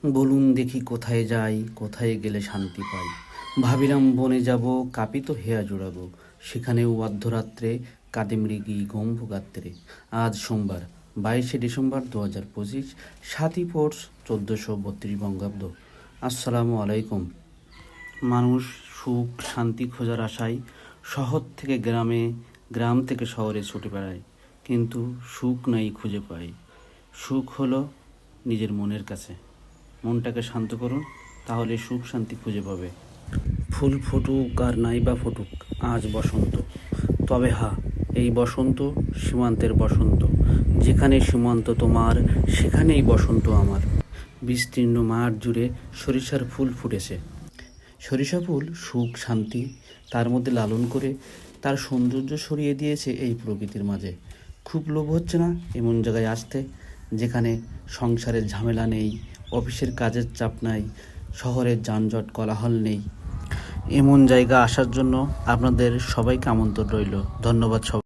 বলুন দেখি কোথায় যাই, কোথায় গেলে শান্তি পাই। ভাবিলাম বনে যাব, কাঁপিত হেয়া জোড়াবো, সেখানেও অর্ধরাত্রে কাঁদে মৃগী গম্ভ গাত্রে। আজ সোমবার 22শে ডিসেম্বর 2025, 7ই পৌষ 1432 বঙ্গাব্দ। আসসালামু আলাইকুম। মানুষ সুখ শান্তি খোঁজার আশায় শহর থেকে গ্রামে, গ্রাম থেকে শহরে ছুটে বেড়ায়, কিন্তু সুখ নাই খুঁজে পায়। সুখ হলো নিজের মনের কাছে। মনটাকে শান্ত করুন, তাহলে সুখ শান্তি খুঁজে পাবে। ফুল ফুটুক আর নাই বা ফুটুক, আজ বসন্ত। তবে এই বসন্ত সীমান্তের বসন্ত। যেখানে সীমান্ত তোমার, সেখানেই বসন্ত আমার। বিস্তীর্ণ মাঠ জুড়ে সরিষার ফুল ফুটেছে। সরিষা ফুল সুখ শান্তি তার মধ্যে লালন করে তার সৌন্দর্য ছড়িয়ে দিয়েছে এই প্রকৃতির মাঝে। খুব লোভ হচ্ছে না এমন জায়গায় আসতে, যেখানে সংসারের ঝামেলা নেই, অফিসের কাজের চাপ নাই, শহরের যানজট কোলাহল নেই। এমন জায়গা আসার জন্য আপনাদের সবাইকে আমন্ত্রণ রইল। ধন্যবাদ সবাই।